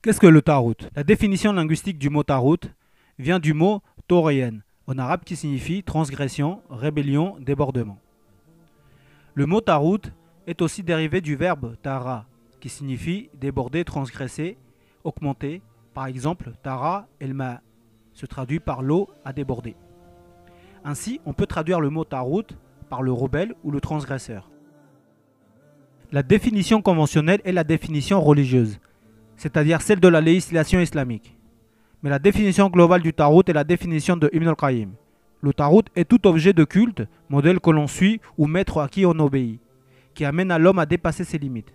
Qu'est-ce que le Tarout? La définition linguistique du mot Tarout vient du mot Torayen, en arabe qui signifie transgression, rébellion, débordement. Le mot Tarout est aussi dérivé du verbe Tara, qui signifie déborder, transgresser, augmenter. Par exemple, Tara el-ma se traduit par l'eau à déborder. Ainsi, on peut traduire le mot Tarout par le rebelle ou le transgresseur. La définition conventionnelle est la définition religieuse, c'est-à-dire celle de la législation islamique. Mais la définition globale du Tarout est la définition de Ibn al-Qayyim. Le Tarout est tout objet de culte, modèle que l'on suit ou maître à qui on obéit, qui amène à l'homme à dépasser ses limites.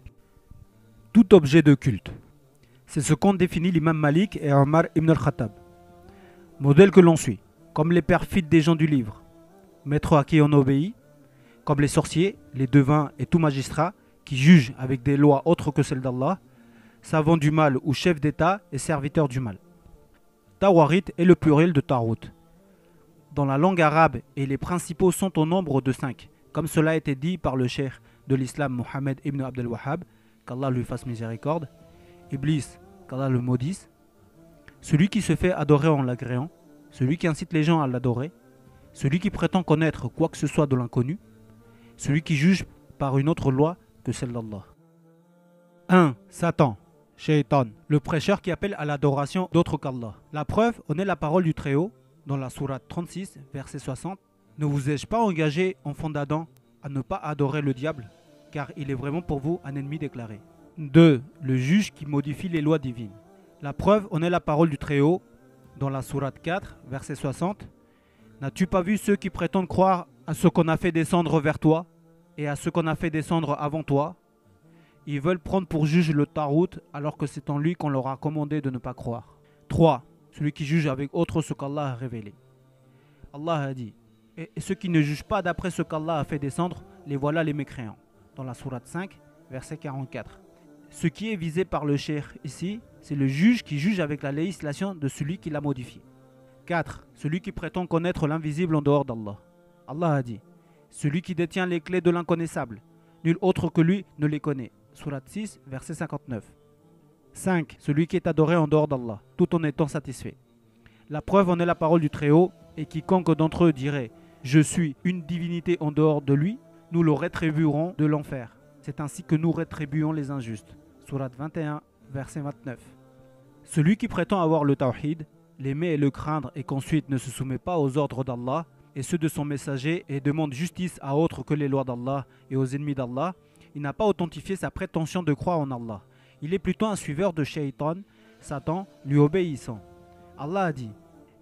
Tout objet de culte. C'est ce qu'ont défini l'imam Malik et Omar ibn al-Khattab. Modèle que l'on suit, comme les perfides des gens du livre, maître à qui on obéit, comme les sorciers, les devins et tout magistrat qui jugent avec des lois autres que celles d'Allah, savants du mal ou chefs d'État et serviteurs du mal. Tawarit est le pluriel de Tarout. Dans la langue arabe, et les principaux sont au nombre de 5, comme cela a été dit par le cheikh de l'islam Mohammed ibn Abdel Wahhab, qu'Allah lui fasse miséricorde, Iblis, qu'Allah le maudisse, celui qui se fait adorer en l'agréant, celui qui incite les gens à l'adorer, celui qui prétend connaître quoi que ce soit de l'inconnu, celui qui juge par une autre loi que celle d'Allah. 1. Satan, Shaitan, le prêcheur qui appelle à l'adoration d'autre qu'Allah. La preuve en est la parole du Très-Haut dans la sourate 36, verset 60. Ne vous ai-je pas engagé, enfants d'Adam, à ne pas adorer le diable, car il est vraiment pour vous un ennemi déclaré. 2. Le juge qui modifie les lois divines. La preuve en est la parole du Très-Haut dans la sourate 4, verset 60. N'as-tu pas vu ceux qui prétendent croire à ce qu'on a fait descendre vers toi et à ce qu'on a fait descendre avant toi? Ils veulent prendre pour juge le Tarout alors que c'est en lui qu'on leur a commandé de ne pas croire. 3. Celui qui juge avec autre ce qu'Allah a révélé. Allah a dit, et ceux qui ne jugent pas d'après ce qu'Allah a fait descendre, les voilà les mécréants. Dans la sourate 5, verset 44. Ce qui est visé par le cheikh ici, c'est le juge qui juge avec la législation de celui qui l'a modifié. 4. Celui qui prétend connaître l'invisible en dehors d'Allah. Allah a dit, celui qui détient les clés de l'inconnaissable, nul autre que lui ne les connaît. Sourate 6, verset 59. 5. Celui qui est adoré en dehors d'Allah, tout en étant satisfait. La preuve en est la parole du Très-Haut, et quiconque d'entre eux dirait « Je suis une divinité en dehors de lui », nous le rétribuerons de l'enfer. C'est ainsi que nous rétribuons les injustes. Sourate 21, verset 29. Celui qui prétend avoir le tawhid, l'aimer et le craindre et qu'ensuite ne se soumet pas aux ordres d'Allah et ceux de son messager et demande justice à autres que les lois d'Allah et aux ennemis d'Allah, il n'a pas authentifié sa prétention de croire en Allah. Il est plutôt un suiveur de Shaitan, Satan, lui obéissant. Allah a dit,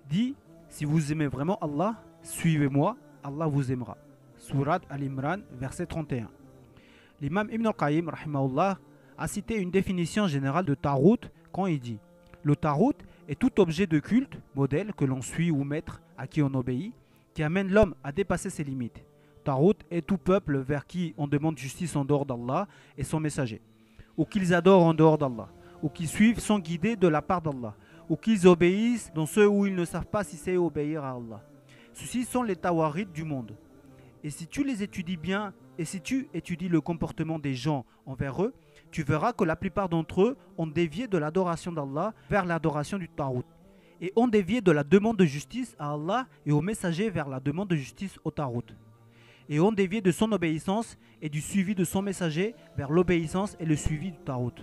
dis, si vous aimez vraiment Allah, suivez-moi, Allah vous aimera. Sourate Al-Imran, verset 31. L'imam Ibn al-Qayyim, rahimahullah, a cité une définition générale de Tarout quand il dit « Le Tarout est tout objet de culte, modèle que l'on suit ou maître à qui on obéit, qui amène l'homme à dépasser ses limites. Tarout est tout peuple vers qui on demande justice en dehors d'Allah et son messager, ou qu'ils adorent en dehors d'Allah, ou qu'ils suivent sans guider de la part d'Allah, ou qu'ils obéissent dans ceux où ils ne savent pas si c'est obéir à Allah. Ceux-ci sont les tawarit du monde. Et si tu les étudies bien, et si tu étudies le comportement des gens envers eux, tu verras que la plupart d'entre eux ont dévié de l'adoration d'Allah vers l'adoration du Tarout, et ont dévié de la demande de justice à Allah et au messager vers la demande de justice au Tarout, et ont dévié de son obéissance et du suivi de son messager vers l'obéissance et le suivi du Tarout.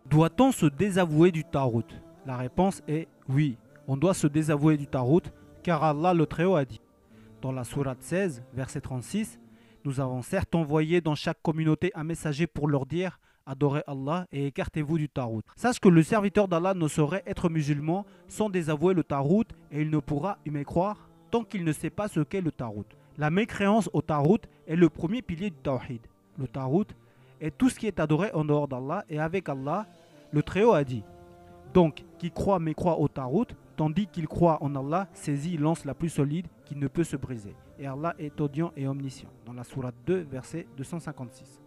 Doit-on se désavouer du Tarout? La réponse est oui, on doit se désavouer du Tarout, car Allah le Très-Haut a dit, dans la sourate 16, verset 36, nous avons certes envoyé dans chaque communauté un messager pour leur dire adorez Allah et écartez-vous du Tarout. Sache que le serviteur d'Allah ne saurait être musulman sans désavouer le Tarout et il ne pourra y mécroire tant qu'il ne sait pas ce qu'est le Tarout. La mécréance au Tarout est le premier pilier du Tawhid. Le Tarout est tout ce qui est adoré en dehors d'Allah et avec Allah. Le Très-Haut a dit, donc qui croit mécroit au Tarout, tandis qu'il croit en Allah, saisit lance la plus solide qui ne peut se briser. Et Allah est audient et omniscient. Dans la sourate 2, verset 256.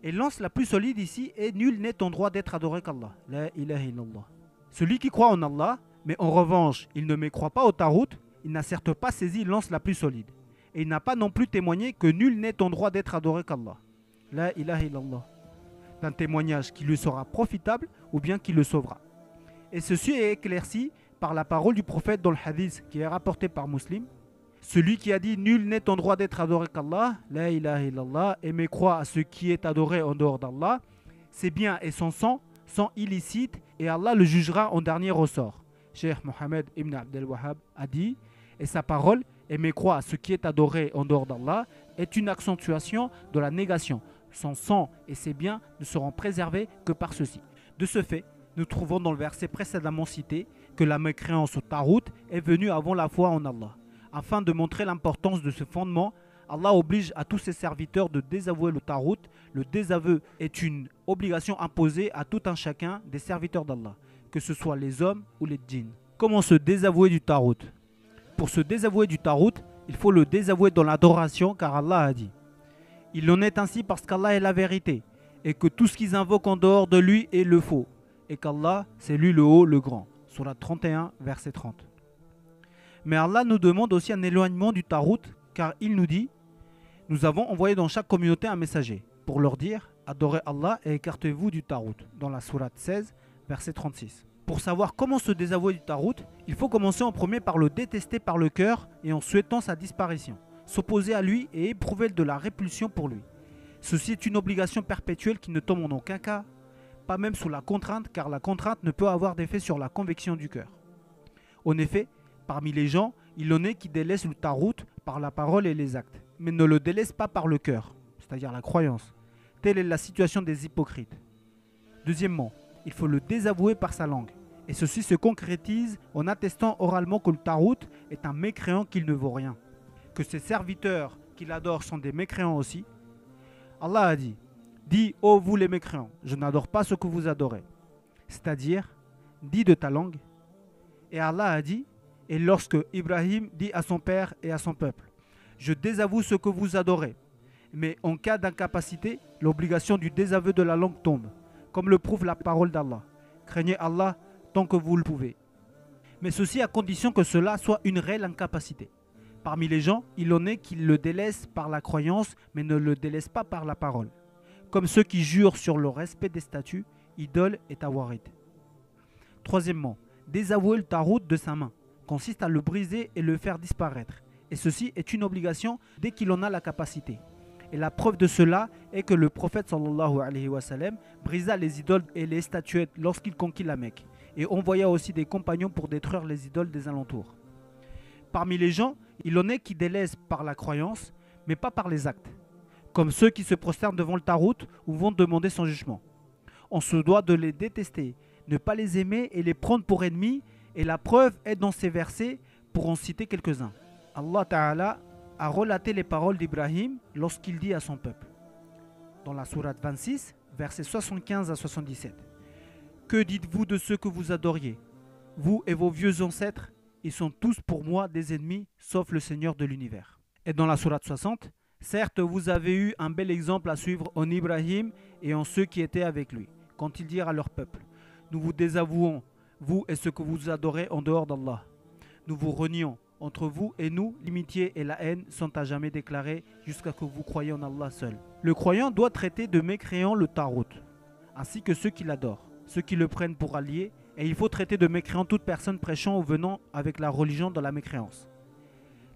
Et lance la plus solide ici est nul n'est en droit d'être adoré qu'Allah. La ilaha illallah. Celui qui croit en Allah, mais en revanche, il ne mécroit pas au Tarout, il n'a certes pas saisi lance la plus solide. Et il n'a pas non plus témoigné que nul n'est en droit d'être adoré qu'Allah. La ilaha illallah. D'un témoignage qui lui sera profitable ou bien qui le sauvera. Et ceci est éclairci par la parole du prophète dans le hadith qui est rapporté par Muslim. Celui qui a dit « Nul n'est en droit d'être adoré qu'Allah, la ilaha illallah, et mécroit à ce qui est adoré en dehors d'Allah, ses biens et son sang sont illicites et Allah le jugera en dernier ressort. » Cheikh Mohammed ibn Abdel Wahhab a dit « Et sa parole, et mécroit à ce qui est adoré en dehors d'Allah, est une accentuation de la négation. Son sang et ses biens ne seront préservés que par ceci. » De ce fait, nous trouvons dans le verset précédemment cité que la mécréance au Tarout est venue avant la foi en Allah. Afin de montrer l'importance de ce fondement, Allah oblige à tous ses serviteurs de désavouer le Tarout. Le désaveu est une obligation imposée à tout un chacun des serviteurs d'Allah, que ce soit les hommes ou les djinns. Comment se désavouer du Tarout? Pour se désavouer du Tarout, il faut le désavouer dans l'adoration, car Allah a dit « Il en est ainsi parce qu'Allah est la vérité, et que tout ce qu'ils invoquent en dehors de lui est le faux, et qu'Allah, c'est lui le haut, le grand. » Sourate 31, verset 30. Mais Allah nous demande aussi un éloignement du Tarout, car il nous dit « Nous avons envoyé dans chaque communauté un messager, pour leur dire « Adorez Allah et écartez-vous du Tarout » dans la sourate 16, verset 36. Pour savoir comment se désavouer du Tarout, il faut commencer en premier par le détester par le cœur et en souhaitant sa disparition, s'opposer à lui et éprouver de la répulsion pour lui. Ceci est une obligation perpétuelle qui ne tombe en aucun cas, pas même sous la contrainte, car la contrainte ne peut avoir d'effet sur la conviction du cœur. En effet, parmi les gens, il en est qui délaissent le Tarout par la parole et les actes, mais ne le délaissent pas par le cœur, c'est-à-dire la croyance. Telle est la situation des hypocrites. Deuxièmement, il faut le désavouer par sa langue. Et ceci se concrétise en attestant oralement que le Tarout est un mécréant qu'il ne vaut rien. Que ses serviteurs qu'il adore sont des mécréants aussi. Allah a dit « Dis, ô vous les mécréants, je n'adore pas ce que vous adorez. » C'est-à-dire, dis de ta langue. Et Allah a dit « Et lorsque Ibrahim dit à son père et à son peuple, je désavoue ce que vous adorez. Mais en cas d'incapacité, l'obligation du désaveu de la langue tombe, comme le prouve la parole d'Allah. Craignez Allah tant que vous le pouvez. Mais ceci à condition que cela soit une réelle incapacité. Parmi les gens, il en est qui le délaissent par la croyance, mais ne le délaissent pas par la parole. Comme ceux qui jurent sur le respect des statues, idoles et tawarid. Troisièmement, désavouer le Tarout de sa main consiste à le briser et le faire disparaître. Et ceci est une obligation dès qu'il en a la capacité. Et la preuve de cela est que le prophète sallallahu alayhi wa sallam brisa les idoles et les statuettes lorsqu'il conquit la Mecque et envoya aussi des compagnons pour détruire les idoles des alentours. Parmi les gens, il en est qui délaissent par la croyance, mais pas par les actes, comme ceux qui se prosternent devant le Tarout ou vont demander son jugement. On se doit de les détester, ne pas les aimer et les prendre pour ennemis, et la preuve est dans ces versets pour en citer quelques-uns. Allah Ta'ala a relaté les paroles d'Ibrahim lorsqu'il dit à son peuple, dans la sourate 26, versets 75 à 77. Que dites-vous de ceux que vous adoriez? Vous et vos vieux ancêtres, ils sont tous pour moi des ennemis, sauf le Seigneur de l'univers. Et dans la sourate 60, certes vous avez eu un bel exemple à suivre en Ibrahim et en ceux qui étaient avec lui, quand ils dirent à leur peuple, nous vous désavouons, vous et ceux que vous adorez en dehors d'Allah. Nous vous renions. Entre vous et nous, l'amitié et la haine sont à jamais déclarées jusqu'à ce que vous croyiez en Allah seul. Le croyant doit traiter de mécréant le Tarout, ainsi que ceux qui l'adorent, ceux qui le prennent pour allié, et il faut traiter de mécréant toute personne prêchant ou venant avec la religion de la mécréance.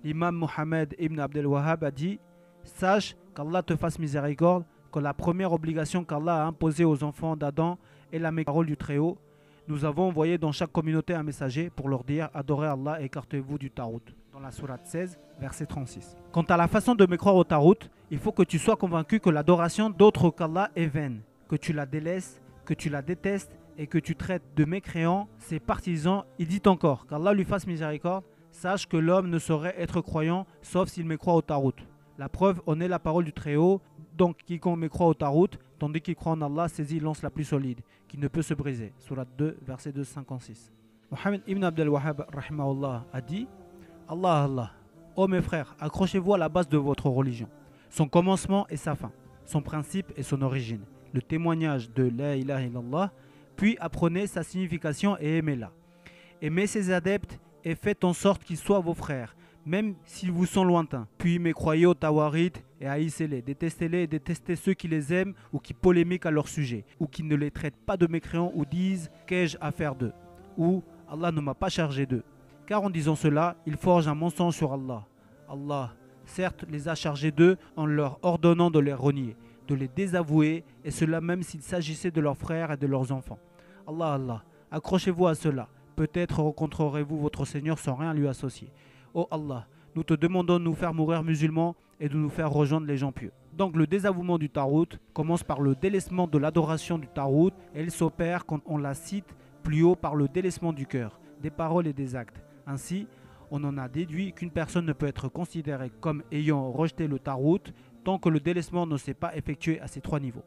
L'imam Mohammed ibn Abdel Wahhab a dit « Sache qu'Allah te fasse miséricorde, que la première obligation qu'Allah a imposée aux enfants d'Adam est la parole du Très-Haut. Nous avons envoyé dans chaque communauté un messager pour leur dire « Adorez Allah et écartez-vous du Tarout » dans la sourate 16, verset 36. Quant à la façon de mécroire au Tarout, il faut que tu sois convaincu que l'adoration d'autre qu'Allah est vaine, que tu la délaisses, que tu la détestes et que tu traites de mécréants ses partisans. Il dit encore qu'Allah lui fasse miséricorde, sache que l'homme ne saurait être croyant sauf s'il mécroit au Tarout. La preuve en est la parole du Très-Haut, donc quiconque mécroit au Tarout, tandis qu'il croit en Allah, saisit lance la plus solide, qui ne peut se briser. Sourate 2, verset 256. Mohammed ibn Abdel Wahhab rahimahullah a dit Allah, Allah, ô mes frères, accrochez-vous à la base de votre religion, son commencement et sa fin, son principe et son origine, le témoignage de la ilaha illallah, puis apprenez sa signification et aimez-la. Aimez ses adeptes et faites en sorte qu'ils soient vos frères, même s'ils vous sont lointains. Puis mécroyez aux Tawarid et haïssez-les, détestez-les et détestez ceux qui les aiment ou qui polémiquent à leur sujet, ou qui ne les traitent pas de mécréants ou disent « qu'ai-je à faire d'eux ?» ou Allah ne m'a pas chargé d'eux. Car en disant cela, ils forgent un mensonge sur Allah. Allah, certes, les a chargés d'eux en leur ordonnant de les renier, de les désavouer, et cela même s'il s'agissait de leurs frères et de leurs enfants. Allah, accrochez-vous à cela. Peut-être rencontrerez-vous votre Seigneur sans rien lui associer. Ô Allah, nous te demandons de nous faire mourir musulmans et de nous faire rejoindre les gens pieux. Donc le désavouement du Tarout commence par le délaissement de l'adoration du Tarout et elle s'opère quand on la cite plus haut par le délaissement du cœur, des paroles et des actes. Ainsi, on en a déduit qu'une personne ne peut être considérée comme ayant rejeté le Tarout tant que le délaissement ne s'est pas effectué à ces trois niveaux.